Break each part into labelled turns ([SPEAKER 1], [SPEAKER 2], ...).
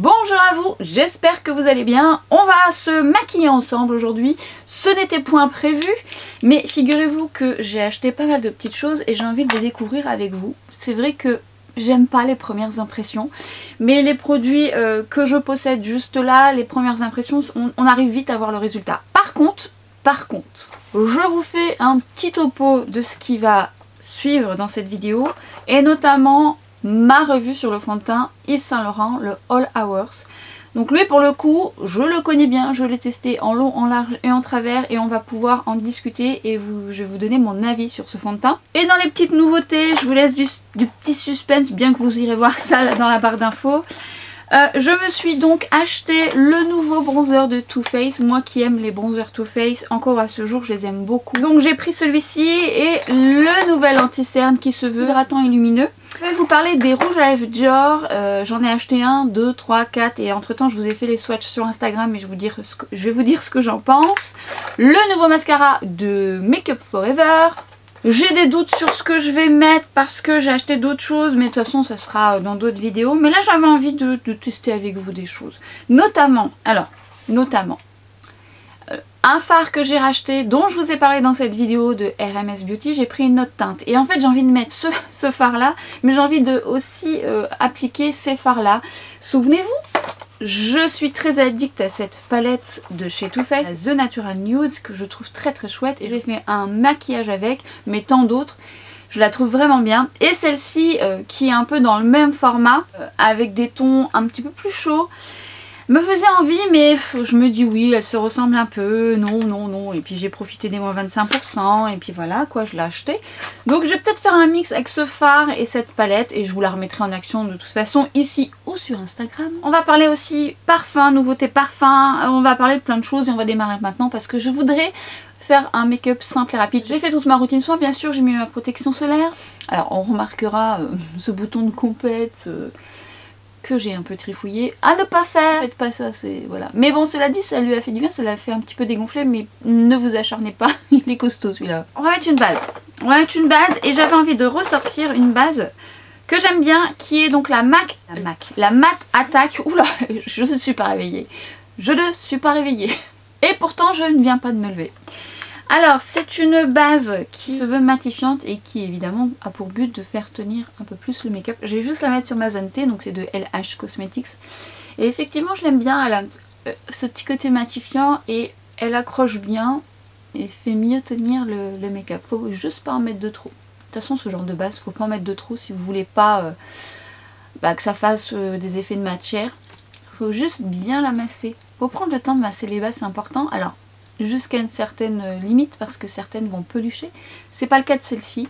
[SPEAKER 1] Bonjour à vous, j'espère que vous allez bien. On va se maquiller ensemble aujourd'hui. Ce n'était point prévu, mais figurez-vous que j'ai acheté pas mal de petites choses et j'ai envie de les découvrir avec vous. C'est vrai que j'aime pas les premières impressions, mais les produits que je possède juste là, les premières impressions, on arrive vite à voir le résultat. Par contre, je vous fais un petit topo de ce qui va suivre dans cette vidéo et notamment ma revue sur le fond de teint Yves Saint Laurent, le All Hours. Donc lui pour le coup, je le connais bien, je l'ai testé en long, en large et en travers et on va pouvoir en discuter et je vais vous donner mon avis sur ce fond de teint. Et dans les petites nouveautés, je vous laisse du petit suspense, bien que vous irez voir ça dans la barre d'infos. Je me suis donc acheté le nouveau bronzer de Too Faced. Moi qui aime les bronzers Too Faced, encore à ce jour je les aime beaucoup. Donc j'ai pris celui-ci et le nouvel anti-cerne qui se veut hydratant et lumineux. Je vais vous parler des rouges à lèvres Dior. J'en ai acheté 1, 2, 3, 4 et entre temps je vous ai fait les swatchs sur Instagram et je vais vous dire ce que j'en pense. Le nouveau mascara de Make Up For Ever. J'ai des doutes sur ce que je vais mettre parce que j'ai acheté d'autres choses, mais de toute façon ça sera dans d'autres vidéos. Mais là j'avais envie de tester avec vous des choses. Notamment, un fard que j'ai racheté, dont je vous ai parlé dans cette vidéo de RMS Beauty, j'ai pris une autre teinte. Et en fait j'ai envie de mettre ce fard là, mais j'ai envie de aussi appliquer ces fards là. Souvenez-vous, je suis très addict à cette palette de chez Too Faced, The Natural Nude, que je trouve très chouette. Et j'ai fait un maquillage avec, mais tant d'autres. Je la trouve vraiment bien. Et celle-ci, qui est un peu dans le même format, avec des tons un petit peu plus chauds, me faisait envie, mais je me dis oui, elle se ressemble un peu, non. Et puis j'ai profité des moins 25%, et puis voilà quoi, je l'ai acheté. Donc je vais peut-être faire un mix avec ce fard et cette palette, et je vous la remettrai en action de toute façon ici ou sur Instagram. On va parler aussi parfum, nouveauté parfum, on va parler de plein de choses et on va démarrer maintenant parce que je voudrais faire un make-up simple et rapide. J'ai fait toute ma routine soin, bien sûr, j'ai mis ma protection solaire. Alors on remarquera ce bouton de compète que j'ai un peu trifouillé, à ne pas faire. Faites pas ça, c'est voilà. Mais bon, cela dit, ça lui a fait du bien, ça l'a fait un petit peu dégonfler, mais ne vous acharnez pas, il est costaud celui-là. On va mettre une base. Et j'avais envie de ressortir une base que j'aime bien, qui est donc la Matte Attack. Oula, je ne suis pas réveillée. Et pourtant, je ne viens pas de me lever. Alors, c'est une base qui se veut matifiante et qui évidemment a pour but de faire tenir un peu plus le make-up. Je vais juste la mettre sur ma zone T, donc c'est de LH Cosmetics. Et effectivement, je l'aime bien, elle a ce petit côté matifiant et elle accroche bien et fait mieux tenir le make-up. Faut juste pas en mettre de trop. De toute façon, ce genre de base, faut pas en mettre de trop si vous voulez pas que ça fasse des effets de matière. Faut juste bien la masser. Faut prendre le temps de masser les bases, c'est important. Alors, jusqu'à une certaine limite parce que certaines vont pelucher. C'est pas le cas de celle-ci.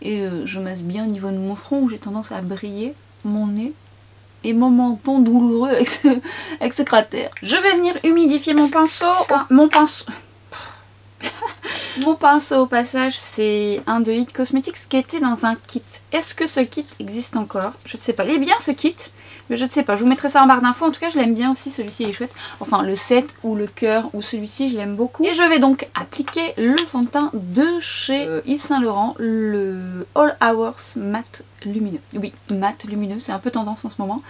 [SPEAKER 1] Et je masse bien au niveau de mon front où j'ai tendance à briller, mon nez et mon menton douloureux avec ce cratère. Je vais venir humidifier mon pinceau. Mon pinceau au passage, c'est un de It Cosmetics qui était dans un kit. Est-ce que ce kit existe encore? Je ne sais pas. Il est bien ce kit, mais je ne sais pas. Je vous mettrai ça en barre d'infos. En tout cas, je l'aime bien aussi. Celui-ci est chouette. Enfin, le set ou le cœur ou celui-ci, je l'aime beaucoup. Et je vais donc appliquer le fond de teint de chez Yves Saint Laurent, le All Hours Matte Lumineux. Oui, matte lumineux, c'est un peu tendance en ce moment.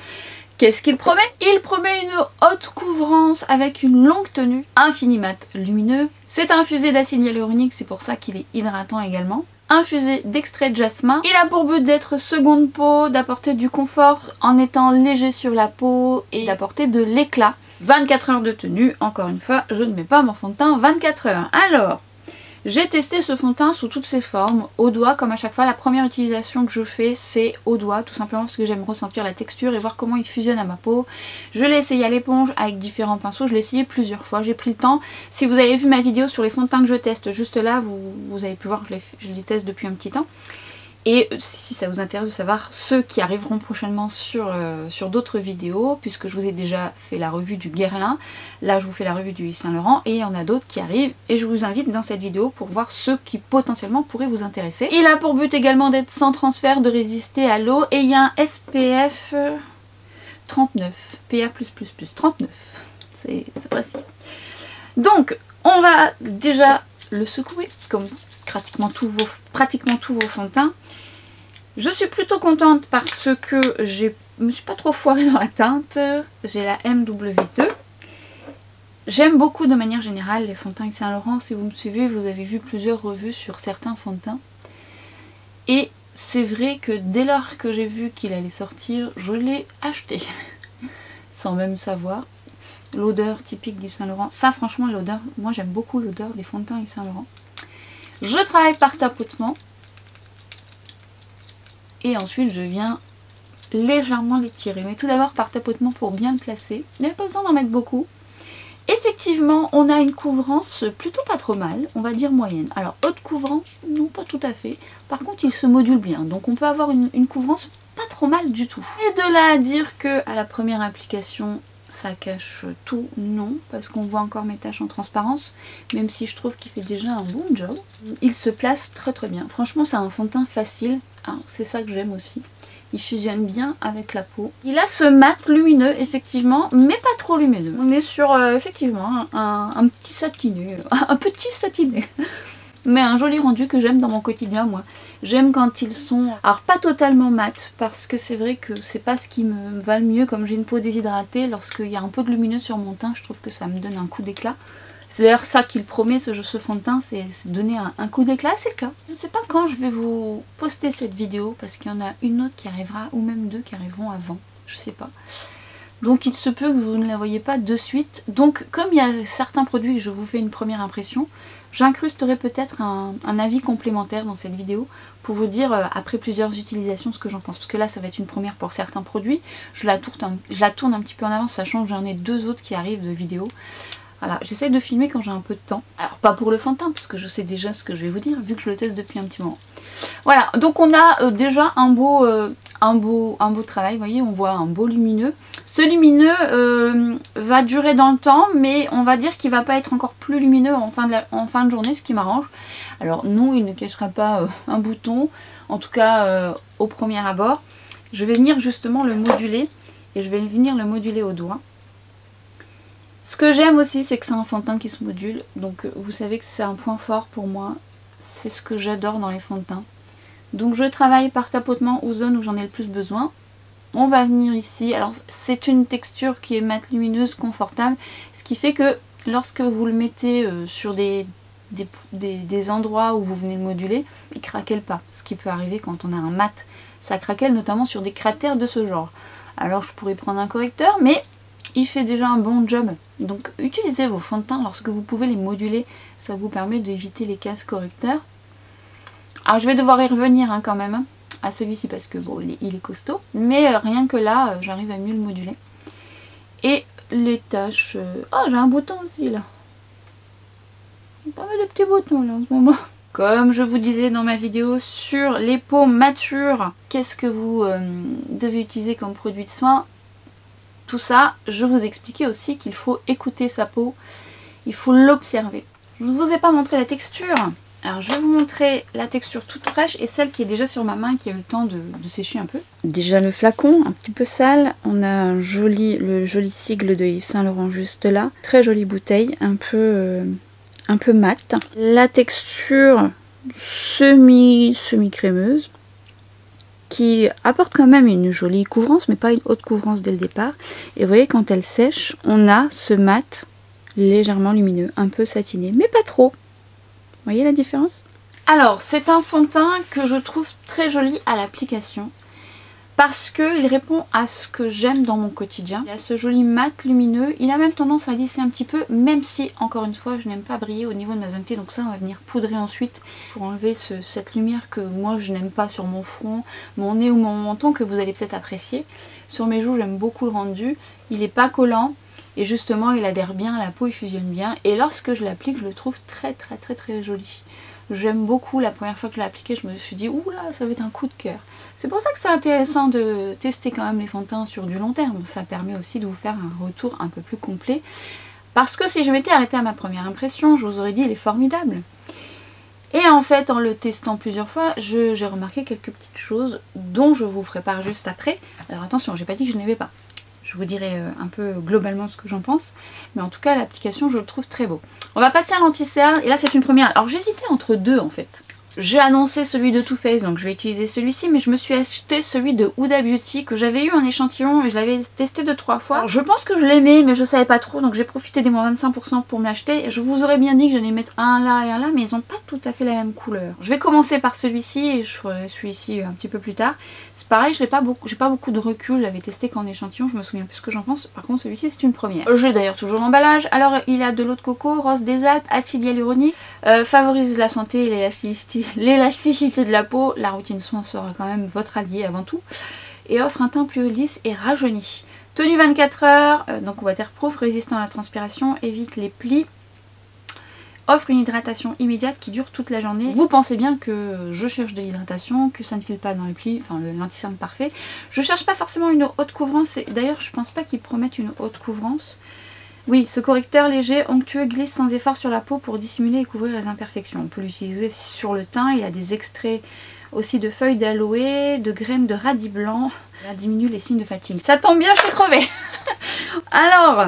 [SPEAKER 1] Qu'est-ce qu'il promet? Il promet une haute couvrance avec une longue tenue, infini mat lumineux. C'est infusé d'acide hyaluronique, c'est pour ça qu'il est hydratant également. Infusé d'extrait de jasmin. Il a pour but d'être seconde peau, d'apporter du confort en étant léger sur la peau et d'apporter de l'éclat. 24 heures de tenue, encore une fois, je ne mets pas mon fond de teint 24 heures. Alors, j'ai testé ce fond de teint sous toutes ses formes, au doigt comme à chaque fois. La première utilisation que je fais c'est au doigt, tout simplement parce que j'aime ressentir la texture et voir comment il fusionne à ma peau. Je l'ai essayé à l'éponge avec différents pinceaux, je l'ai essayé plusieurs fois, j'ai pris le temps. Si vous avez vu ma vidéo sur les fonds de teint que je teste juste là, vous avez pu voir que je les teste depuis un petit temps. Et si ça vous intéresse de savoir ceux qui arriveront prochainement sur d'autres vidéos, puisque je vous ai déjà fait la revue du Guerlain, là je vous fais la revue du Yves Saint Laurent, et il y en a d'autres qui arrivent, et je vous invite dans cette vidéo pour voir ceux qui potentiellement pourraient vous intéresser. Il a pour but également d'être sans transfert, de résister à l'eau, et il y a un SPF 39, PA+++, 39, c'est précis. Donc, on va déjà le secouer, comme pratiquement tous vos fonds de teint. Je suis plutôt contente parce que j'ai me suis pas trop foirée dans la teinte. J'ai la MW2. J'aime beaucoup de manière générale les fonds de teint Yves Saint Laurent. Si vous me suivez, vous avez vu plusieurs revues sur certains fonds de teint. Et c'est vrai que dès lors que j'ai vu qu'il allait sortir, je l'ai acheté. Sans même savoir. L'odeur typique d'Yves Saint Laurent. Ça franchement l'odeur, moi j'aime beaucoup l'odeur des fonds de teint Yves Saint Laurent. Je travaille par tapotement. Et ensuite je viens légèrement les tirer. Mais tout d'abord par tapotement pour bien le placer. Il n'y a pas besoin d'en mettre beaucoup. Effectivement, on a une couvrance plutôt pas trop mal, on va dire moyenne. Alors haute couvrance, non pas tout à fait. Par contre, il se module bien, donc on peut avoir une couvrance pas trop mal du tout. Et de là à dire que à la première application, ça cache tout, non, parce qu'on voit encore mes taches en transparence, même si je trouve qu'il fait déjà un bon job. Il se place très très bien. Franchement, c'est un fond de teint facile, c'est ça que j'aime aussi. Il fusionne bien avec la peau. Il a ce mat lumineux, effectivement, mais pas trop lumineux. On est sur, effectivement, un petit satiné. Un petit satiné. Mais un joli rendu que j'aime dans mon quotidien, moi. J'aime quand ils sont, alors pas totalement mat, parce que c'est vrai que c'est pas ce qui me va le mieux, comme j'ai une peau déshydratée, lorsqu'il y a un peu de lumineux sur mon teint, je trouve que ça me donne un coup d'éclat. C'est d'ailleurs ça qu'il promet, ce fond de teint, c'est donner un coup d'éclat, c'est le cas. Je ne sais pas quand je vais vous poster cette vidéo, parce qu'il y en a une autre qui arrivera, ou même deux qui arriveront avant, je sais pas. Donc il se peut que vous ne la voyez pas de suite. Donc comme il y a certains produits que je vous fais une première impression, j'incrusterai peut-être un avis complémentaire dans cette vidéo pour vous dire après plusieurs utilisations ce que j'en pense. Parce que là ça va être une première pour certains produits. Je la tourne un petit peu en avance, sachant que j'en ai deux autres qui arrivent de vidéos. Voilà, j'essaye de filmer quand j'ai un peu de temps. Alors pas pour le fond de teint, parce que je sais déjà ce que je vais vous dire, vu que je le teste depuis un petit moment. Voilà, donc on a déjà un beau travail, vous voyez, on voit un beau lumineux. Ce lumineux va durer dans le temps, mais on va dire qu'il va pas être encore plus lumineux en fin de journée, ce qui m'arrange. Alors non, il ne cachera pas un bouton, en tout cas au premier abord. Je vais venir justement le moduler, et je vais venir le moduler au doigt. Ce que j'aime aussi, c'est que c'est un fond de teint qui se module, donc vous savez que c'est un point fort pour moi, c'est ce que j'adore dans les fonds de teint. Donc je travaille par tapotement aux zones où j'en ai le plus besoin. On va venir ici, alors c'est une texture qui est mate lumineuse, confortable, ce qui fait que lorsque vous le mettez sur des endroits où vous venez le moduler, il craquelle pas, ce qui peut arriver quand on a un mat, ça craquelle notamment sur des cratères de ce genre. Alors je pourrais prendre un correcteur, mais il fait déjà un bon job. Donc utilisez vos fonds de teint lorsque vous pouvez les moduler, ça vous permet d'éviter les cases correcteurs. Alors je vais devoir y revenir quand même à celui-ci parce que bon il est costaud, mais rien que là j'arrive à mieux le moduler. Et les taches, oh j'ai un bouton aussi là, pas mal de petits boutons là en ce moment. Comme je vous disais dans ma vidéo sur les peaux matures, qu'est-ce que vous devez utiliser comme produit de soin? Tout ça, je vous expliquais aussi qu'il faut écouter sa peau, il faut l'observer. Je ne vous ai pas montré la texture, alors je vais vous montrer la texture toute fraîche et celle qui est déjà sur ma main qui a eu le temps de sécher un peu. Déjà le flacon, un petit peu sale, on a le joli sigle de Yves Saint Laurent juste là. Très jolie bouteille, un peu mate. La texture semi-crémeuse. Qui apporte quand même une jolie couvrance, mais pas une haute couvrance dès le départ. Et vous voyez, quand elle sèche, on a ce mat légèrement lumineux, un peu satiné, mais pas trop. Vous voyez la différence? Alors, c'est un fond de teint que je trouve très joli à l'application, parce qu'il répond à ce que j'aime dans mon quotidien. Il a ce joli mat lumineux, il a même tendance à lisser un petit peu, même si, encore une fois, je n'aime pas briller au niveau de ma zone T, donc ça on va venir poudrer ensuite pour enlever cette lumière que moi je n'aime pas sur mon front, mon nez ou mon menton, que vous allez peut-être apprécier. Sur mes joues, j'aime beaucoup le rendu, il n'est pas collant, et justement il adhère bien à la peau, il fusionne bien, et lorsque je l'applique, je le trouve très joli. J'aime beaucoup, la première fois que je l'ai appliqué, je me suis dit, oula, ça va être un coup de cœur. C'est pour ça que c'est intéressant de tester quand même les fonds de teint sur du long terme. Ça permet aussi de vous faire un retour un peu plus complet. Parce que si je m'étais arrêtée à ma première impression, je vous aurais dit, il est formidable. Et en fait, en le testant plusieurs fois, j'ai remarqué quelques petites choses dont je vous ferai part juste après. Alors attention, j'ai pas dit que je n'aimais pas. Je vous dirai un peu globalement ce que j'en pense. Mais en tout cas, l'application, je le trouve très beau. On va passer à l'anti-cerne. Et là, c'est une première. Alors, j'hésitais entre deux, en fait. J'ai annoncé celui de Too Faced, donc je vais utiliser celui-ci, mais je me suis acheté celui de Huda Beauty que j'avais eu en échantillon et je l'avais testé 2-3 fois. Alors, je pense que je l'aimais, mais je savais pas trop, donc j'ai profité des moins 25% pour me l'acheter. Je vous aurais bien dit que j'allais mettre un là et un là, mais ils ont pas tout à fait la même couleur. Je vais commencer par celui-ci et je ferai celui-ci un petit peu plus tard. C'est pareil, j'ai pas beaucoup de recul, je l'avais testé qu'en échantillon, je me souviens plus ce que j'en pense. Par contre, celui-ci c'est une première. J'ai d'ailleurs toujours l'emballage. Alors, il a de l'eau de coco, rose des Alpes, acide hyaluronique, favorise la santé et l'élasticité de la peau. La routine soin sera quand même votre allié avant tout. Et offre un teint plus lisse et rajeuni. Tenue 24 heures, donc waterproof, résistant à la transpiration, évite les plis. Offre une hydratation immédiate qui dure toute la journée. Vous pensez bien que je cherche de l'hydratation, que ça ne file pas dans les plis, enfin l'anti-cerne parfait. Je cherche pas forcément une haute couvrance, d'ailleurs je pense pas qu'ils promettent une haute couvrance. Oui, ce correcteur léger, onctueux, glisse sans effort sur la peau pour dissimuler et couvrir les imperfections. On peut l'utiliser sur le teint, il y a des extraits aussi de feuilles d'aloe, de graines de radis blanc. Ça diminue les signes de fatigue. Ça tombe bien, je suis crevée. Alors,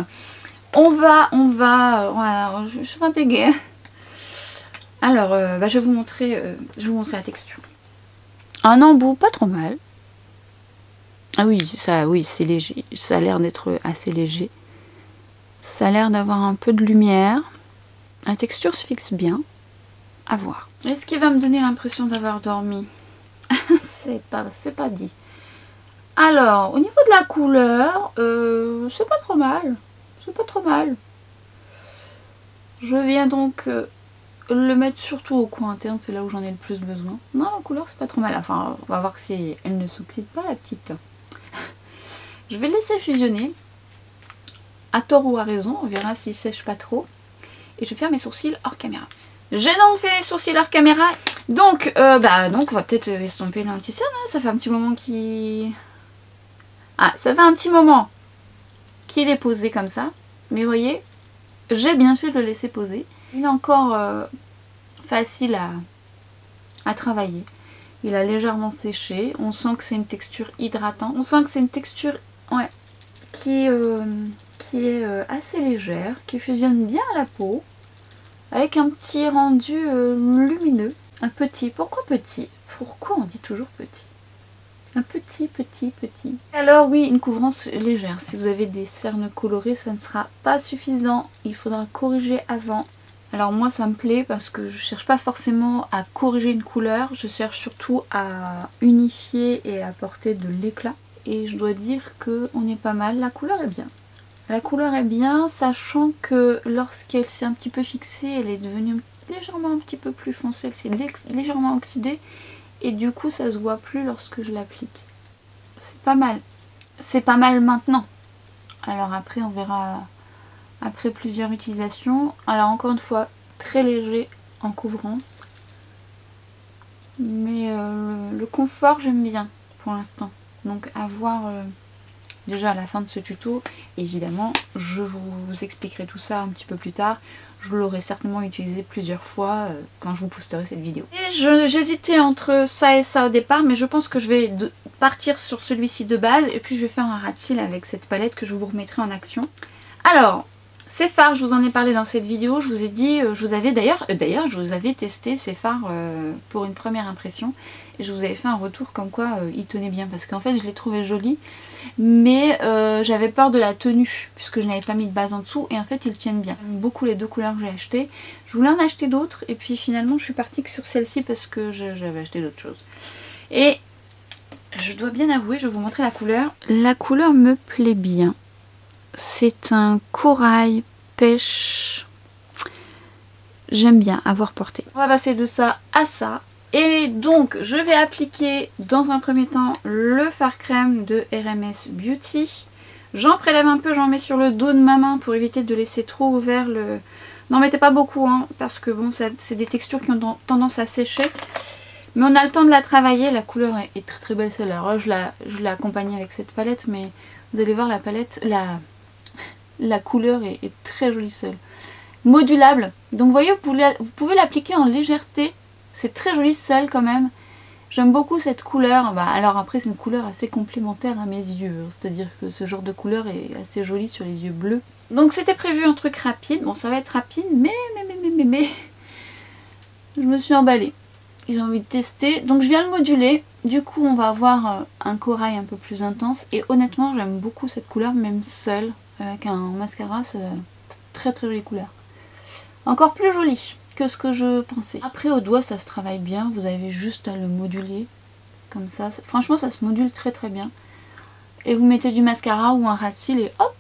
[SPEAKER 1] voilà, je suis fatiguée. Alors, je vais vous montrer la texture. Un embout, pas trop mal. Ah oui, c'est léger. Ça a l'air d'être assez léger. Ça a l'air d'avoir un peu de lumière. La texture se fixe bien. À voir. Est-ce qu'il va me donner l'impression d'avoir dormi? C'est pas dit. Alors, au niveau de la couleur, c'est pas trop mal. C'est pas trop mal. Je viens donc le mettre surtout au coin interne, c'est là où j'en ai le plus besoin. Non, la couleur c'est pas trop mal. Enfin, on va voir si elle ne s'oxyde pas, la petite. Je vais le laisser fusionner. À tort ou à raison, on verra s'il sèche pas trop. Et je vais faire mes sourcils hors caméra. J'ai donc fait les sourcils hors caméra. Donc, on va peut-être estomper l'anti-cerne. Hein. Ça fait un petit moment qu'il... Ah, ça fait un petit moment qu'il est posé comme ça. Mais vous voyez, j'ai bien fait de le laisser poser. Il est encore facile à travailler. Il a légèrement séché. On sent que c'est une texture hydratante. On sent que c'est une texture qui est assez légère, qui fusionne bien à la peau. Avec un petit rendu lumineux. Un petit. Pourquoi petit? Pourquoi on dit toujours petit? Un petit. Alors oui, une couvrance légère. Si vous avez des cernes colorées, ça ne sera pas suffisant. Il faudra corriger avant. Alors moi ça me plaît parce que je cherche pas forcément à corriger une couleur. Je cherche surtout à unifier et apporter de l'éclat. Et je dois dire qu'on est pas mal. La couleur est bien. La couleur est bien, sachant que lorsqu'elle s'est un petit peu fixée, elle est devenue légèrement un petit peu plus foncée. Elle s'est légèrement oxydée. Et du coup ça se voit plus lorsque je l'applique. C'est pas mal. C'est pas mal maintenant. Alors après on verra après plusieurs utilisations. Alors encore une fois très léger en couvrance. Mais le confort j'aime bien pour l'instant. Donc à voir déjà à la fin de ce tuto. Évidemment je vous expliquerai tout ça un petit peu plus tard. Je l'aurai certainement utilisé plusieurs fois quand je vous posterai cette vidéo. Et j'hésitais entre ça et ça au départ, mais je pense que je vais partir sur celui-ci de base et puis je vais faire un rat de cils avec cette palette que je vous remettrai en action. Alors, ces fards, je vous en ai parlé dans cette vidéo, je vous ai dit, je vous avais d'ailleurs, je vous avais testé ces fards pour une première impression et je vous avais fait un retour comme quoi ils tenaient bien parce qu'en fait je les trouvais jolis mais j'avais peur de la tenue puisque je n'avais pas mis de base en dessous et en fait ils tiennent bien. J'aime beaucoup les deux couleurs que j'ai achetées. Je voulais en acheter d'autres et puis finalement je suis partie que sur celle-ci parce que j'avais acheté d'autres choses. Et je dois bien avouer, je vais vous montrer la couleur. La couleur me plaît bien. C'est un corail pêche. J'aime bien avoir porté. On va passer de ça à ça. Et donc je vais appliquer dans un premier temps le fard crème de RMS Beauty. J'en prélève un peu, j'en mets sur le dos de ma main pour éviter de laisser trop ouvert le... N'en mettez pas beaucoup hein, parce que bon c'est des textures qui ont tendance à sécher. Mais on a le temps de la travailler, la couleur est très très belle celle-là. Je l'ai accompagnée avec cette palette mais vous allez voir la palette, la couleur est très jolie seule. Modulable, donc vous voyez vous pouvez l'appliquer en légèreté. C'est très joli seul quand même. J'aime beaucoup cette couleur. Alors après c'est une couleur assez complémentaire à mes yeux. C'est-à-dire que ce genre de couleur est assez joli sur les yeux bleus. Donc c'était prévu un truc rapide. Bon ça va être rapide mais je me suis emballée. J'ai envie de tester. Donc je viens le moduler. Du coup on va avoir un corail un peu plus intense. Et honnêtement j'aime beaucoup cette couleur, même seule. Avec un mascara, c'est très très jolie couleur. Encore plus jolie que ce que je pensais. Après au doigt ça se travaille bien. Vous avez juste à le moduler. Comme ça. Franchement ça se module très très bien. Et vous mettez du mascara ou un ras de cils et hop.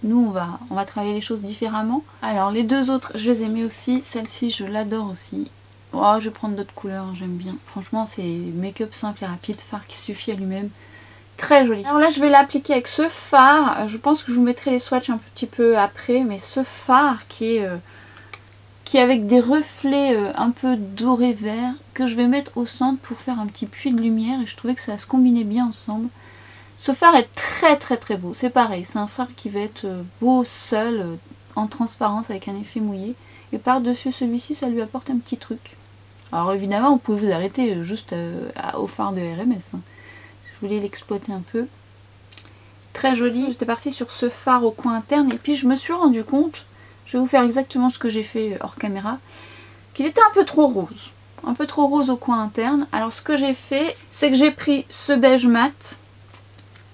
[SPEAKER 1] Nous on va travailler les choses différemment. Alors les deux autres je les aimais aussi. Celle-ci je l'adore aussi. Oh, je vais prendre d'autres couleurs, j'aime bien. Franchement c'est make-up simple et rapide, fard qui suffit à lui-même. Très joli. Alors là je vais l'appliquer avec ce fard. Je pense que je vous mettrai les swatchs un petit peu après. Mais ce fard qui est avec des reflets un peu doré vert. Que je vais mettre au centre pour faire un petit puits de lumière. Et je trouvais que ça se combinait bien ensemble. Ce fard est très très très beau, c'est pareil, c'est un fard qui va être beau seul, en transparence avec un effet mouillé. Et par-dessus celui-ci, ça lui apporte un petit truc. Alors évidemment, vous pouvez vous arrêter juste au fard de RMS. Hein. Je voulais l'exploiter un peu. Très joli, j'étais partie sur ce fard au coin interne et puis je me suis rendu compte, je vais vous faire exactement ce que j'ai fait hors caméra, qu'il était un peu trop rose. Un peu trop rose au coin interne. Alors ce que j'ai fait, c'est que j'ai pris ce beige mat.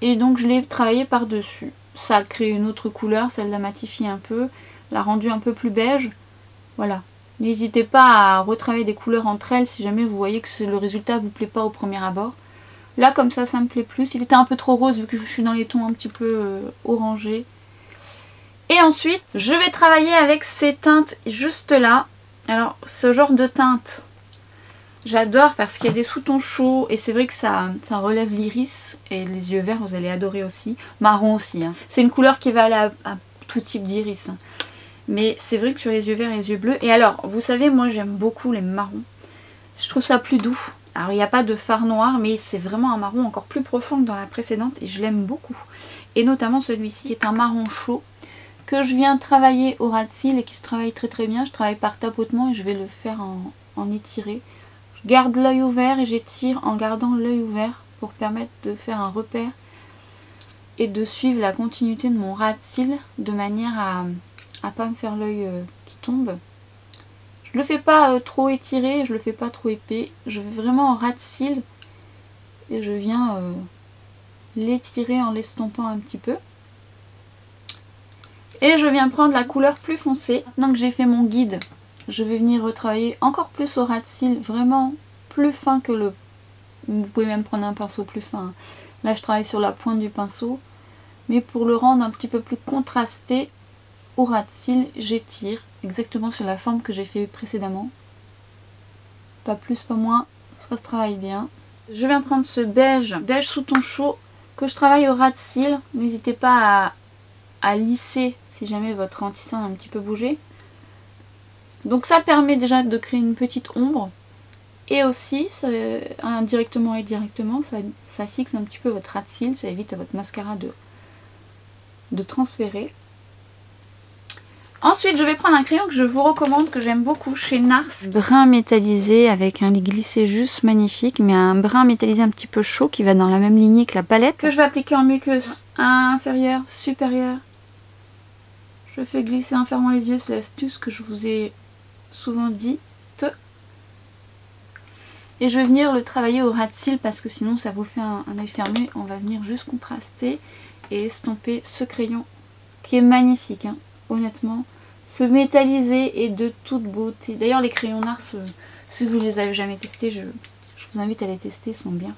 [SPEAKER 1] Et donc je l'ai travaillé par-dessus. Ça a créé une autre couleur, ça l'a matifié un peu, l'a rendu un peu plus beige. Voilà. N'hésitez pas à retravailler des couleurs entre elles si jamais vous voyez que le résultat vous plaît pas au premier abord. Là comme ça me plaît plus. Il était un peu trop rose vu que je suis dans les tons un petit peu orangés. Et ensuite, je vais travailler avec ces teintes juste là. Alors ce genre de teinte, j'adore parce qu'il y a des sous-tons chauds et c'est vrai que ça relève l'iris et les yeux verts vous allez adorer aussi. Marron aussi. Hein. C'est une couleur qui va aller à tout type d'iris. Hein. Mais c'est vrai que sur les yeux verts et les yeux bleus. Et alors vous savez moi j'aime beaucoup les marrons. Je trouve ça plus doux. Alors il n'y a pas de fard noir mais c'est vraiment un marron encore plus profond que dans la précédente et je l'aime beaucoup. Et notamment celui-ci qui est un marron chaud que je viens travailler au ras de cils et qui se travaille très très bien. Je travaille par tapotement et je vais le faire en étiré. Garde l'œil ouvert et j'étire en gardant l'œil ouvert pour permettre de faire un repère et de suivre la continuité de mon ras de cils de manière à pas me faire l'œil qui tombe. Je le fais pas trop étiré, je le fais pas trop épais, je vais vraiment en ras de cils et je viens l'étirer en l'estompant un petit peu. Et je viens prendre la couleur plus foncée. Maintenant que j'ai fait mon guide, je vais venir retravailler encore plus au ras de cils, vraiment plus fin que le... Vous pouvez même prendre un pinceau plus fin. Là je travaille sur la pointe du pinceau. Mais pour le rendre un petit peu plus contrasté, au ras de cils, j'étire exactement sur la forme que j'ai fait précédemment. Pas plus, pas moins, ça se travaille bien. Je viens prendre ce beige sous ton chaud que je travaille au ras de cils. N'hésitez pas à lisser si jamais votre anti-cerne a un petit peu bougé. Donc ça permet déjà de créer une petite ombre. Et aussi, indirectement et directement, ça fixe un petit peu votre ras de cils. Ça évite à votre mascara de transférer. Ensuite, je vais prendre un crayon que je vous recommande, que j'aime beaucoup, chez Nars. Brun métallisé avec un glissé juste magnifique, mais un brun métallisé un petit peu chaud qui va dans la même lignée que la palette. Que je vais appliquer en muqueuse inférieure, supérieure. Je fais glisser en fermant les yeux, c'est l'astuce que je vous ai souvent dit. Et je vais venir le travailler au ras de cils parce que sinon ça vous fait un œil fermé. On va venir juste contraster et estomper ce crayon qui est magnifique, hein, honnêtement. Ce métallisé est de toute beauté. D'ailleurs les crayons Nars, si vous ne les avez jamais testés, je vous invite à les tester, ils sont bien.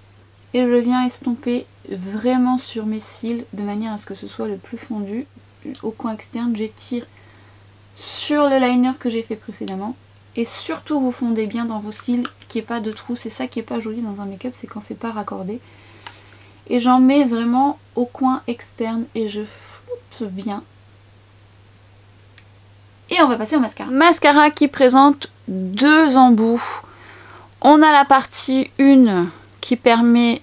[SPEAKER 1] Et je viens estomper vraiment sur mes cils de manière à ce que ce soit le plus fondu. Au coin externe, j'étire sur le liner que j'ai fait précédemment. Et surtout vous fondez bien dans vos cils, qu'il n'y ait pas de trous. C'est ça qui est pas joli dans un make-up, c'est quand c'est pas raccordé. Et j'en mets vraiment au coin externe et je floute bien. Et on va passer au mascara. Mascara qui présente deux embouts. On a la partie 1 qui permet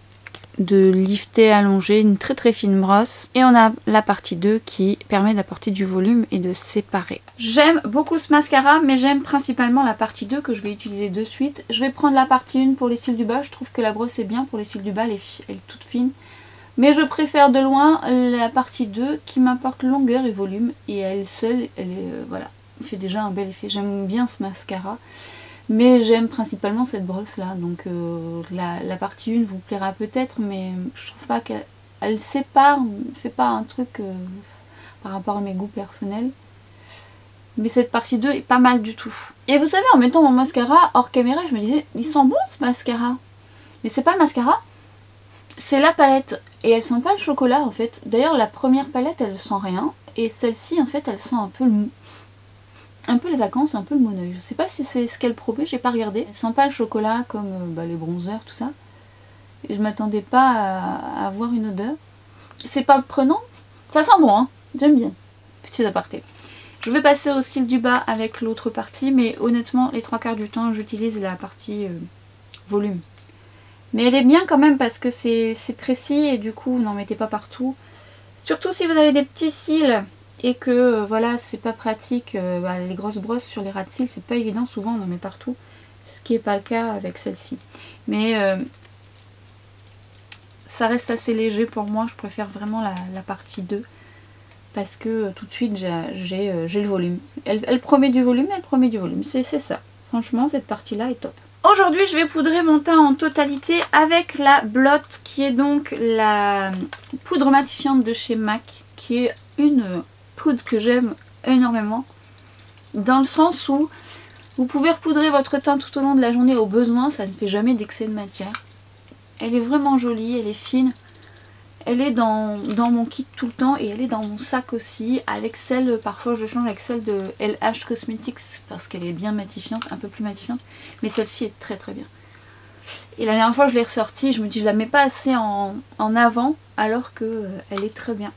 [SPEAKER 1] de lifter, allonger, une très très fine brosse. Et on a la partie 2 qui permet d'apporter du volume et de séparer. J'aime beaucoup ce mascara, mais j'aime principalement la partie 2 que je vais utiliser de suite. Je vais prendre la partie 1 pour les cils du bas. Je trouve que la brosse est bien pour les cils du bas, elle est toute fine. Mais je préfère de loin la partie 2 qui m'apporte longueur et volume. Et elle seule, elle est, voilà, fait déjà un bel effet. J'aime bien ce mascara. Mais j'aime principalement cette brosse là, donc la partie 1 vous plaira peut-être, mais je trouve pas qu'elle sépare, fait pas un truc par rapport à mes goûts personnels. Mais cette partie 2 est pas mal du tout. Et vous savez, en mettant mon mascara hors caméra, je me disais, il sent bon ce mascara. Mais c'est pas le mascara, c'est la palette. Et elle sent pas le chocolat en fait. D'ailleurs la première palette elle sent rien. Et celle-ci en fait elle sent un peu les vacances, un peu le Moneuil. Je sais pas si c'est ce qu'elle promet, j'ai pas regardé. Elle sent pas le chocolat comme les bronzers, tout ça. Et je m'attendais pas à avoir une odeur. C'est pas prenant. Ça sent bon, hein. J'aime bien. Petit aparté. Je vais passer au cil du bas avec l'autre partie, mais honnêtement, les 3/4 du temps, j'utilise la partie volume. Mais elle est bien quand même parce que c'est précis et du coup, vous n'en mettez pas partout. Surtout si vous avez des petits cils et que voilà, c'est pas pratique. Les grosses brosses sur les ras de cils, c'est pas évident. Souvent, on en met partout. Ce qui n'est pas le cas avec celle-ci. Mais ça reste assez léger pour moi. Je préfère vraiment la partie 2. Parce que tout de suite j'ai le volume. Elle promet du volume, elle promet du volume. C'est ça. Franchement, cette partie-là est top. Aujourd'hui, je vais poudrer mon teint en totalité avec la Blot, qui est donc la poudre matifiante de chez MAC, qui est une poudre que j'aime énormément. Dans le sens où vous pouvez repoudrer votre teint tout au long de la journée au besoin, ça ne fait jamais d'excès de matière. Elle est vraiment jolie, elle est fine. Elle est dans mon kit tout le temps et elle est dans mon sac aussi, avec celle, parfois je change avec celle de LH Cosmetics parce qu'elle est bien matifiante, un peu plus matifiante, mais celle-ci est très très bien. Et la dernière fois je l'ai ressortie, je me dis je la mets pas assez en avant alors que elle est très bien.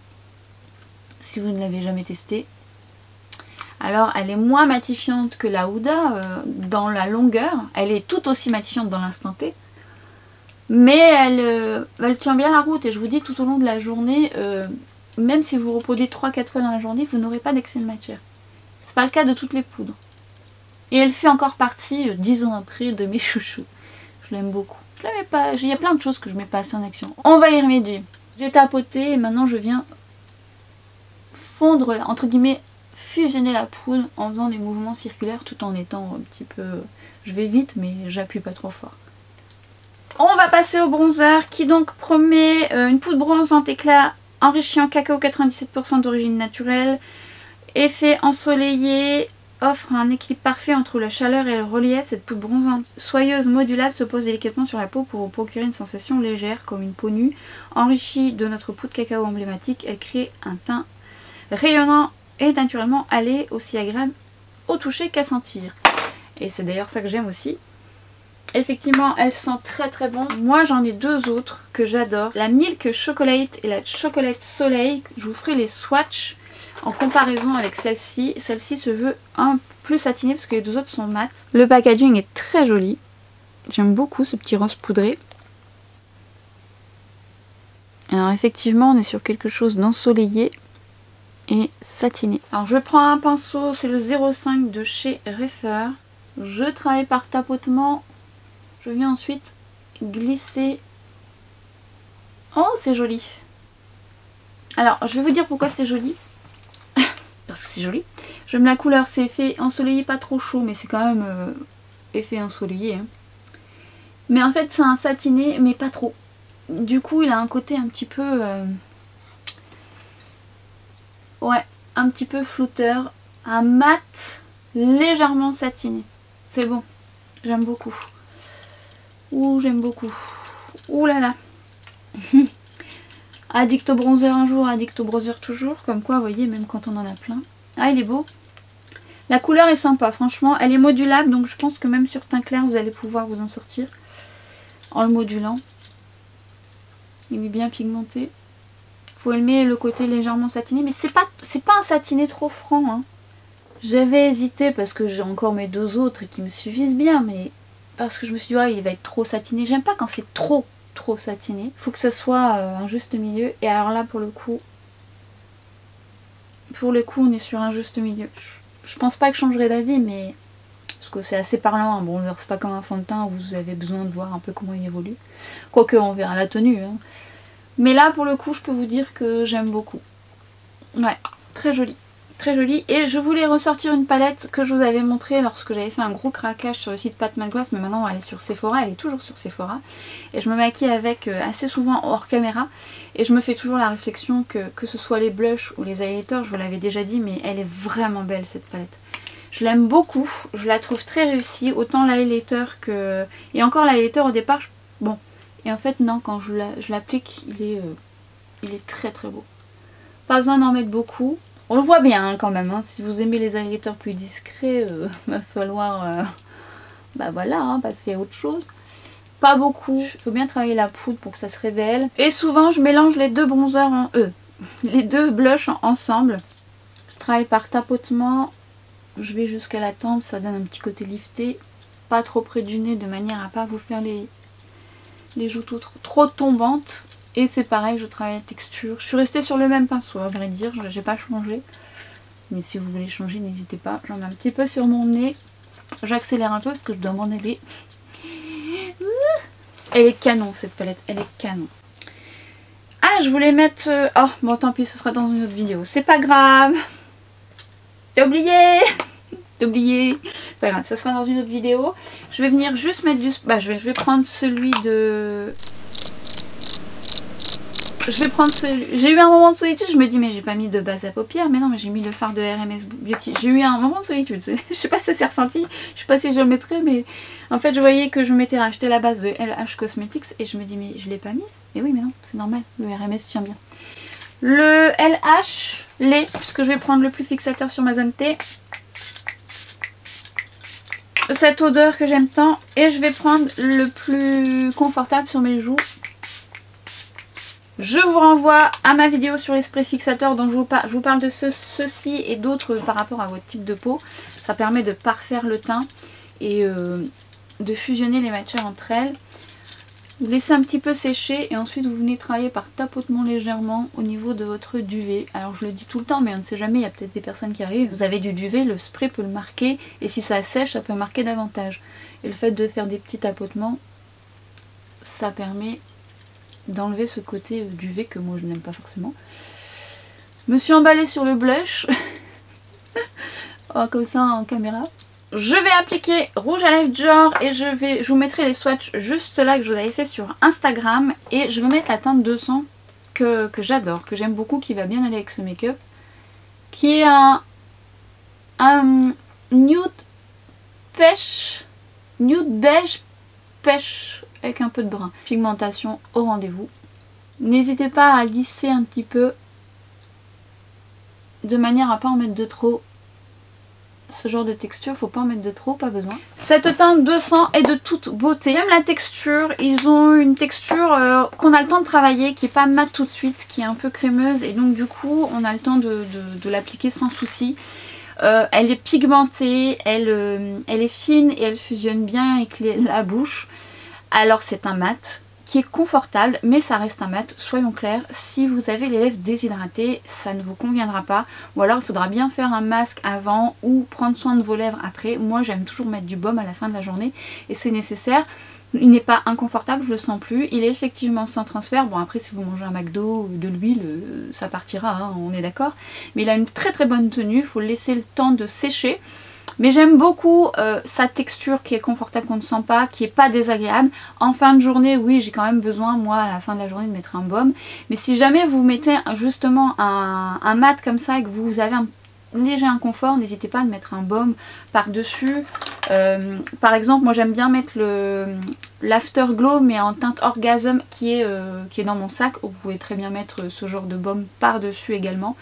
[SPEAKER 1] Si vous ne l'avez jamais testée. Alors elle est moins matifiante que la Huda dans la longueur, elle est tout aussi matifiante dans l'instant T. Mais elle tient bien la route et je vous dis tout au long de la journée, même si vous reposez 3-4 fois dans la journée, vous n'aurez pas d'excès de matière. C'est pas le cas de toutes les poudres. Et elle fait encore partie, 10 ans après, de mes chouchous. Je l'aime beaucoup. Je la mets pas, il y a plein de choses que je mets pas assez en action. On va y remédier. J'ai tapoté et maintenant je viens fondre, entre guillemets, fusionner la poudre en faisant des mouvements circulaires tout en étant un petit peu... Je vais vite mais j'appuie pas trop fort. On va passer au bronzer qui donc promet une poudre bronzante éclat enrichie en cacao 97% d'origine naturelle. Effet ensoleillé, offre un équilibre parfait entre la chaleur et le relief. Cette poudre bronzante soyeuse modulable se pose délicatement sur la peau pour vous procurer une sensation légère comme une peau nue. Enrichie de notre poudre cacao emblématique, elle crée un teint rayonnant et naturellement allé, aussi agréable au toucher qu'à sentir. Et c'est d'ailleurs ça que j'aime aussi. Effectivement, elle sent très très bon. Moi, j'en ai deux autres que j'adore. La Milk Chocolate et la Chocolate Soleil. Je vous ferai les swatchs en comparaison avec celle-ci. Celle-ci se veut un plus satinée parce que les deux autres sont mat. Le packaging est très joli. J'aime beaucoup ce petit rose poudré. Alors effectivement, on est sur quelque chose d'ensoleillé et satiné. Alors je prends un pinceau, c'est le 05 de chez Refer. Je travaille par tapotement. Je viens ensuite glisser. Oh, c'est joli. Alors, je vais vous dire pourquoi c'est joli. Parce que c'est joli. J'aime la couleur, c'est effet ensoleillé, pas trop chaud, mais c'est quand même effet ensoleillé. Hein. Mais en fait, c'est un satiné, mais pas trop. Du coup, il a un côté un petit peu... ouais, un petit peu flouteur. Un mat légèrement satiné. C'est bon. J'aime beaucoup. Ouh, j'aime beaucoup. Ouh là là. Addict au bronzer un jour, addict au bronzer toujours. Comme quoi, vous voyez, même quand on en a plein. Ah, il est beau. La couleur est sympa, franchement. Elle est modulable, donc je pense que même sur teint clair, vous allez pouvoir vous en sortir. En le modulant. Il est bien pigmenté. Faut aimer le côté légèrement satiné. Mais c'est pas un satiné trop franc. Hein. J'avais hésité parce que j'ai encore mes deux autres qui me suffisent bien, mais... Parce que je me suis dit, ouais, il va être trop satiné. J'aime pas quand c'est trop satiné. Faut que ce soit un juste milieu. Et alors là, pour le coup, on est sur un juste milieu. Je pense pas que je changerai d'avis, mais... Parce que c'est assez parlant, un bronzer. C'est pas comme un fond de teint où vous avez besoin de voir un peu comment il évolue. Quoique, on verra la tenue. Hein. Mais là, pour le coup, je peux vous dire que j'aime beaucoup. Ouais, très joli. très jolie. Et je voulais ressortir une palette que je vous avais montrée lorsque j'avais fait un gros craquage sur le site Pat McGrath, mais maintenant elle est sur Sephora, elle est toujours sur Sephora. Et je me maquille avec assez souvent hors caméra. Et je me fais toujours la réflexion que ce soit les blushs ou les highlighters, je vous l'avais déjà dit, mais elle est vraiment belle cette palette. Je l'aime beaucoup, je la trouve très réussie, autant l'highlighter que... Et encore l'highlighter au départ, bon. Et en fait non, quand je l'applique, il est très très beau. Pas besoin d'en mettre beaucoup. On le voit bien hein, quand même, hein. Si vous aimez les highlighters plus discrets, va falloir bah voilà, hein, passer à autre chose. Pas beaucoup, il faut bien travailler la poudre pour que ça se révèle. Et souvent je mélange les deux bronzers en les deux blushs ensemble. Je travaille par tapotement, je vais jusqu'à la tempe, ça donne un petit côté lifté. Pas trop près du nez de manière à pas vous faire les joues trop tombantes. Et c'est pareil, je travaille la texture. Je suis restée sur le même pinceau, à vrai dire, j'ai pas changé. Mais si vous voulez changer, n'hésitez pas. J'en mets un petit peu sur mon nez. J'accélère un peu parce que je dois m'en aller. Elle est canon cette palette, elle est canon. Ah, je voulais mettre... Oh, bon tant pis, ce sera dans une autre vidéo. C'est pas grave. J'ai oublié. J'ai oublié. C'est pas grave, ça sera dans une autre vidéo. Je vais venir juste mettre du... Bah, je vais prendre celui de... J'ai eu un moment de solitude, je me dis mais j'ai pas mis de base à paupières, mais non mais j'ai mis le fard de RMS Beauty. J'ai eu un moment de solitude, je sais pas si ça s'est ressenti, je sais pas si je le mettrai, mais en fait je voyais que je m'étais racheté la base de LH Cosmetics et je me dis mais je l'ai pas mise. Mais oui mais non, c'est normal, le RMS tient bien. Le LH, parce que je vais prendre le plus fixateur sur ma zone T. Cette odeur que j'aime tant, et je vais prendre le plus confortable sur mes joues. Je vous renvoie à ma vidéo sur les sprays fixateurs dont je vous parle de ceci et d'autres par rapport à votre type de peau. Ça permet de parfaire le teint et de fusionner les matières entre elles. Vous laissez un petit peu sécher et ensuite vous venez travailler par tapotement légèrement au niveau de votre duvet. Alors je le dis tout le temps mais on ne sait jamais, il y a peut-être des personnes qui arrivent. Vous avez du duvet, le spray peut le marquer et si ça sèche ça peut marquer davantage. Et le fait de faire des petits tapotements, ça permet d'enlever ce côté duvet que moi je n'aime pas forcément. Je me suis emballée sur le blush. Oh, comme ça en caméra. Je vais appliquer rouge à lèvres Dior et je vous mettrai les swatchs juste là que je vous avais fait sur Instagram. Et je vais mettre la teinte 200 que j'adore, que j'aime beaucoup, qui va bien aller avec ce make-up. Qui est un nude beige pêche avec un peu de brun. Pigmentation au rendez-vous. N'hésitez pas à lisser un petit peu de manière à pas en mettre de trop. Ce genre de texture, faut pas en mettre de trop, pas besoin. Cette teinte 200 est de toute beauté. J'aime la texture, ils ont une texture qu'on a le temps de travailler, qui est pas mat tout de suite, qui est un peu crémeuse et donc du coup on a le temps de l'appliquer sans souci. Elle est pigmentée, elle est fine et elle fusionne bien avec la bouche. Alors c'est un mat qui est confortable, mais ça reste un mat, soyons clairs. Si vous avez les lèvres déshydratées, ça ne vous conviendra pas. Ou alors il faudra bien faire un masque avant ou prendre soin de vos lèvres après. Moi j'aime toujours mettre du baume à la fin de la journée et c'est nécessaire. Il n'est pas inconfortable, je le sens plus. Il est effectivement sans transfert. Bon après si vous mangez un McDo, de l'huile, ça partira, hein, on est d'accord. Mais il a une très très bonne tenue, il faut le laisser le temps de sécher. Mais j'aime beaucoup sa texture qui est confortable, qu'on ne sent pas, qui est pas désagréable. En fin de journée, oui, j'ai quand même besoin, moi, à la fin de la journée, de mettre un baume. Mais si jamais vous mettez justement un mat comme ça et que vous avez un léger inconfort, n'hésitez pas à mettre un baume par-dessus. Par exemple, moi j'aime bien mettre l'Afterglow, mais en teinte Orgasm qui est dans mon sac. Vous pouvez très bien mettre ce genre de baume par-dessus également.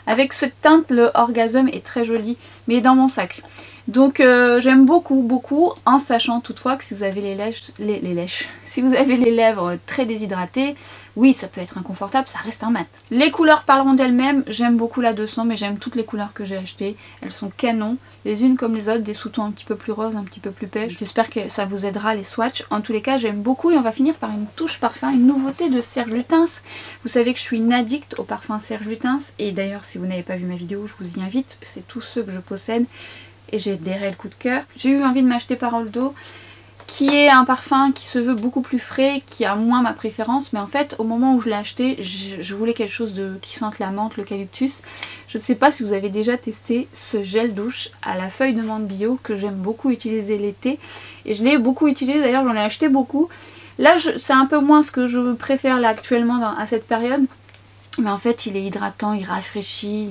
[SPEAKER 1] Avec cette teinte, le Orgasm est très joli, mais dans mon sac. Donc j'aime beaucoup, en sachant toutefois que si vous avez si vous avez les lèvres très déshydratées, oui ça peut être inconfortable, ça reste un mat. Les couleurs parleront d'elles-mêmes, j'aime beaucoup la 200, mais j'aime toutes les couleurs que j'ai achetées. Elles sont canon, les unes comme les autres, des sous-tons un petit peu plus roses, un petit peu plus pêche. J'espère que ça vous aidera les swatchs. En tous les cas j'aime beaucoup et on va finir par une touche parfum, une nouveauté de Serge Lutens. Vous savez que je suis une addict au parfum Serge Lutens et d'ailleurs si vous n'avez pas vu ma vidéo je vous y invite, c'est tous ceux que je possède. Et j'ai des réels coups de cœur. J'ai eu envie de m'acheter Parole d'eau. qui est un parfum qui se veut beaucoup plus frais, qui a moins ma préférence, mais en fait au moment où je l'ai acheté, je voulais quelque chose qui sente la menthe, l'eucalyptus. Je ne sais pas si vous avez déjà testé ce gel douche à la feuille de menthe bio que j'aime beaucoup utiliser l'été, et je l'ai beaucoup utilisé, d'ailleurs j'en ai acheté beaucoup. Là c'est un peu moins ce que je préfère là actuellement à cette période. Mais en fait il est hydratant, il rafraîchit,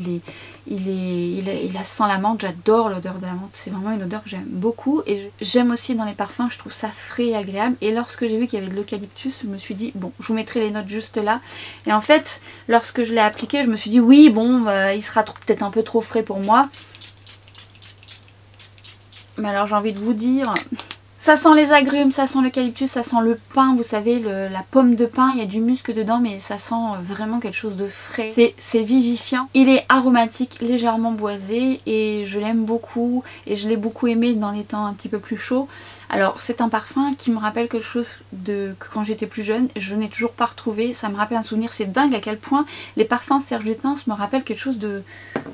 [SPEAKER 1] il a sent la menthe, j'adore l'odeur de la menthe, c'est vraiment une odeur que j'aime beaucoup. Et j'aime aussi dans les parfums, je trouve ça frais et agréable. Et lorsque j'ai vu qu'il y avait de l'eucalyptus, je me suis dit bon, je vous mettrai les notes juste là. Et en fait, lorsque je l'ai appliqué, je me suis dit oui bon, il sera peut-être un peu trop frais pour moi. Mais alors j'ai envie de vous dire... Ça sent les agrumes, ça sent l'eucalyptus, ça sent le pin, vous savez, la pomme de pin, il y a du musc dedans mais ça sent vraiment quelque chose de frais. C'est vivifiant. Il est aromatique, légèrement boisé et je l'aime beaucoup et je l'ai beaucoup aimé dans les temps un petit peu plus chauds. Alors c'est un parfum qui me rappelle quelque chose que quand j'étais plus jeune, je n'ai toujours pas retrouvé, ça me rappelle un souvenir, c'est dingue à quel point les parfums Serge Lutens me rappellent quelque chose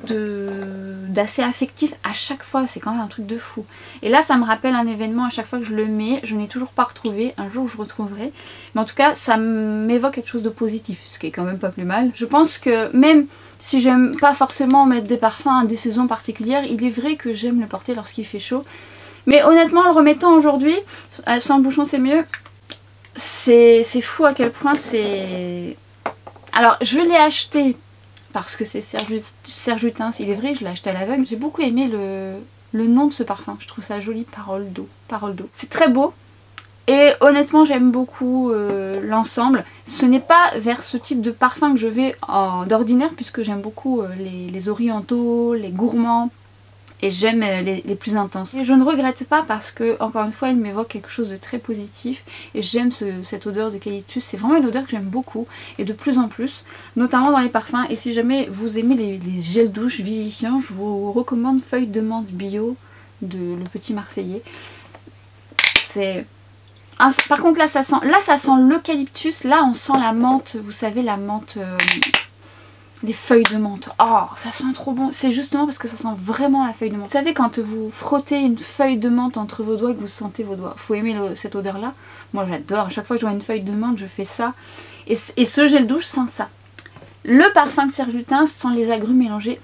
[SPEAKER 1] d'assez affectif à chaque fois, c'est quand même un truc de fou. Et là ça me rappelle un événement à chaque fois que je le mets, je n'ai toujours pas retrouvé, un jour je retrouverai, mais en tout cas ça m'évoque quelque chose de positif, ce qui est quand même pas plus mal. Je pense que même si j'aime pas forcément mettre des parfums à des saisons particulières, il est vrai que j'aime le porter lorsqu'il fait chaud. Mais honnêtement, en le remettant aujourd'hui, sans le bouchon c'est mieux, c'est fou à quel point c'est... Alors je l'ai acheté parce que c'est Serge Lutens, il est vrai, je l'ai acheté à l'aveugle. J'ai beaucoup aimé le nom de ce parfum, je trouve ça joli, Parole d'eau. C'est très beau et honnêtement j'aime beaucoup l'ensemble. Ce n'est pas vers ce type de parfum que je vais d'ordinaire puisque j'aime beaucoup les orientaux, les gourmands. Et j'aime les plus intenses. Et je ne regrette pas parce que, encore une fois, il m'évoque quelque chose de très positif. Et j'aime cette odeur d'eucalyptus. C'est vraiment une odeur que j'aime beaucoup. Et de plus en plus, notamment dans les parfums. Et si jamais vous aimez les gels douche vivifiants, je vous recommande Feuille de menthe bio de Le Petit Marseillais. C'est... par contre là ça sent l'eucalyptus. Là on sent la menthe, vous savez la menthe... les feuilles de menthe, oh ça sent trop bon, c'est justement parce que ça sent vraiment la feuille de menthe. Vous savez quand vous frottez une feuille de menthe entre vos doigts et que vous sentez vos doigts, faut aimer cette odeur là. Moi j'adore, à chaque fois que je vois une feuille de menthe je fais ça. Et ce gel douche sent ça. Le parfum de Serge Lutens sent les agrumes mélangés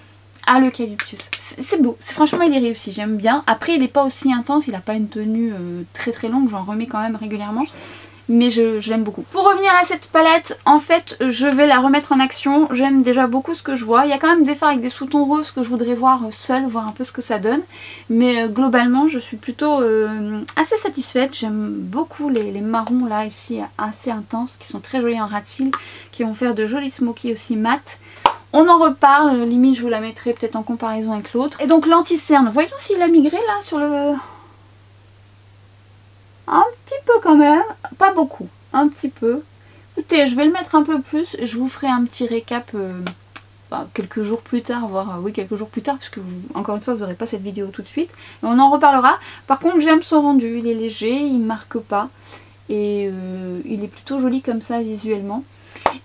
[SPEAKER 1] à l'eucalyptus. C'est beau, franchement il est réussi, j'aime bien. Après il n'est pas aussi intense, il n'a pas une tenue très très longue, j'en remets quand même régulièrement. Mais je l'aime beaucoup. Pour revenir à cette palette, en fait, je vais la remettre en action. J'aime déjà beaucoup ce que je vois. Il y a quand même des fards avec des sous-tons roses que je voudrais voir seule, voir un peu ce que ça donne. Mais globalement, je suis plutôt assez satisfaite. J'aime beaucoup les marrons là, ici, assez intenses, qui sont très jolis en rat-cils, qui vont faire de jolis smoky aussi mat. On en reparle, limite je vous la mettrai peut-être en comparaison avec l'autre. Et donc l'anti-cerne, voyons s'il a migré là sur le... Un petit peu quand même, pas beaucoup, un petit peu. Écoutez, je vais le mettre un peu plus, je vous ferai un petit récap quelques jours plus tard, voire oui quelques jours plus tard, puisque encore une fois vous n'aurez pas cette vidéo tout de suite. Mais on en reparlera. Par contre j'aime son rendu, il est léger, il marque pas et il est plutôt joli comme ça visuellement.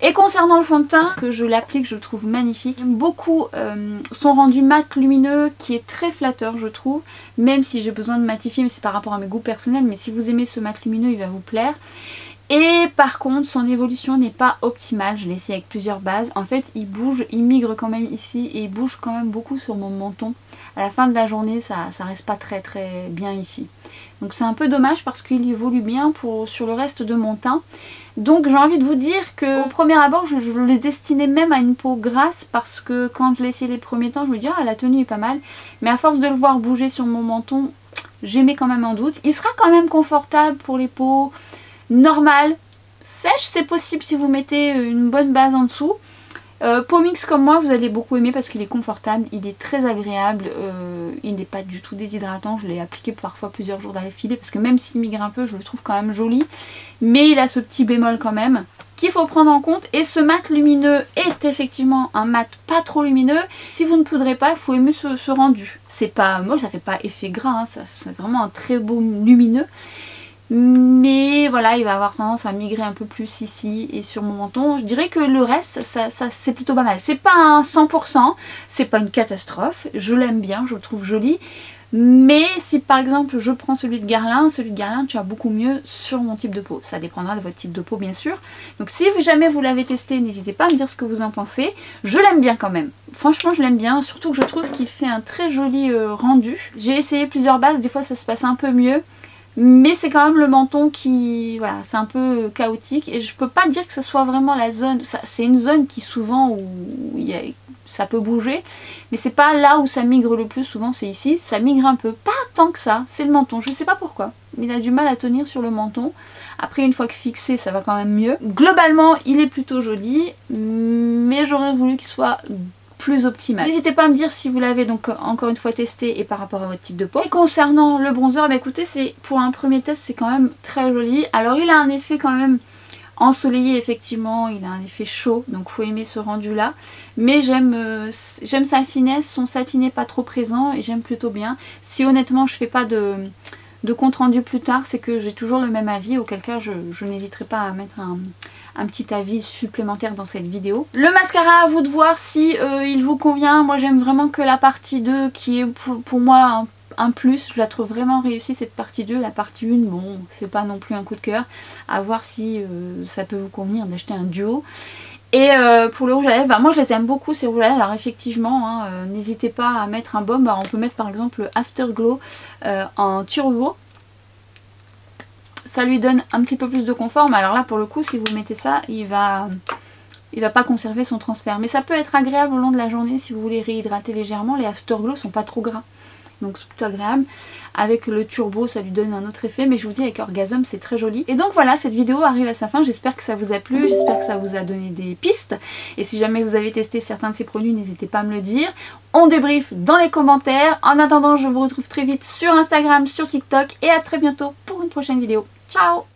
[SPEAKER 1] Et concernant le fond de teint, que je l'applique, je le trouve magnifique. J'aime beaucoup son rendu mat lumineux qui est très flatteur je trouve. Même si j'ai besoin de matifier, mais c'est par rapport à mes goûts personnels. Mais si vous aimez ce mat lumineux, il va vous plaire. Et par contre, son évolution n'est pas optimale. Je l'ai essayé avec plusieurs bases. En fait, il bouge, il migre quand même ici. Et il bouge quand même beaucoup sur mon menton. À la fin de la journée, ça reste pas très très bien ici. Donc c'est un peu dommage parce qu'il évolue bien sur le reste de mon teint. Donc j'ai envie de vous dire qu'au premier abord je l'ai destiné même à une peau grasse parce que quand je l'ai essayé les premiers temps je me dis ah la tenue est pas mal. Mais à force de le voir bouger sur mon menton, j'ai mis quand même un doute. Il sera quand même confortable pour les peaux normales. Sèches c'est possible si vous mettez une bonne base en dessous. Peau mix comme moi vous allez beaucoup aimer parce qu'il est confortable, il est très agréable, il n'est pas du tout déshydratant, je l'ai appliqué parfois plusieurs jours d'affilée parce que même s'il migre un peu je le trouve quand même joli, mais il a ce petit bémol quand même qu'il faut prendre en compte. Et ce mat lumineux est effectivement un mat pas trop lumineux. Si vous ne poudrez pas, il faut aimer ce rendu. C'est pas moche, ça fait pas effet gras, hein, c'est vraiment un très beau lumineux. Mais voilà, il va avoir tendance à migrer un peu plus ici et sur mon menton. Je dirais que le reste, ça c'est plutôt pas mal. C'est pas un 100%, c'est pas une catastrophe. Je l'aime bien, je le trouve joli. Mais si par exemple je prends celui de Guerlain tient beaucoup mieux sur mon type de peau. Ça dépendra de votre type de peau bien sûr. Donc si jamais vous l'avez testé, n'hésitez pas à me dire ce que vous en pensez. Je l'aime bien quand même. Franchement je l'aime bien, surtout que je trouve qu'il fait un très joli rendu. J'ai essayé plusieurs bases, des fois ça se passe un peu mieux. Mais c'est quand même le menton qui... Voilà, c'est un peu chaotique. Et je peux pas dire que ce soit vraiment la zone... C'est une zone qui souvent où ça peut bouger. Mais c'est pas là où ça migre le plus. Souvent c'est ici. Ça migre un peu. Pas tant que ça. C'est le menton. Je sais pas pourquoi. Il a du mal à tenir sur le menton. Après une fois que fixé ça va quand même mieux. Globalement il est plutôt joli. Mais j'aurais voulu qu'il soit... plus optimal. N'hésitez pas à me dire si vous l'avez donc encore une fois testé et par rapport à votre type de peau. Et concernant le bronzer, bah écoutez, c'est pour un premier test c'est quand même très joli. Alors il a un effet quand même ensoleillé effectivement, il a un effet chaud, donc faut aimer ce rendu là. Mais j'aime sa finesse, son satiné pas trop présent et j'aime plutôt bien. Si honnêtement je fais pas de compte rendu plus tard, c'est que j'ai toujours le même avis, auquel cas je n'hésiterai pas à mettre un petit avis supplémentaire dans cette vidéo. Le mascara, à vous de voir si il vous convient. Moi j'aime vraiment que la partie 2 qui est pour moi un plus. Je la trouve vraiment réussie cette partie 2. La partie 1, bon, c'est pas non plus un coup de cœur. À voir si ça peut vous convenir d'acheter un duo. Et pour le rouge à lèvres, bah moi je les aime beaucoup ces rouges à lèvres. Alors effectivement, hein, n'hésitez pas à mettre un baume. Alors, on peut mettre par exemple le Afterglow en turbo. Ça lui donne un petit peu plus de confort, mais alors là pour le coup si vous mettez ça il va pas conserver son transfert, mais ça peut être agréable au long de la journée si vous voulez réhydrater légèrement. Les Afterglow sont pas trop gras donc c'est plutôt agréable. Avec le turbo ça lui donne un autre effet, mais je vous dis avec Orgasm c'est très joli. Et donc voilà, cette vidéo arrive à sa fin, j'espère que ça vous a plu, j'espère que ça vous a donné des pistes, et si jamais vous avez testé certains de ces produits n'hésitez pas à me le dire. On débriefe dans les commentaires. En attendant je vous retrouve très vite sur Instagram, sur TikTok, et à très bientôt pour une prochaine vidéo. Ciao!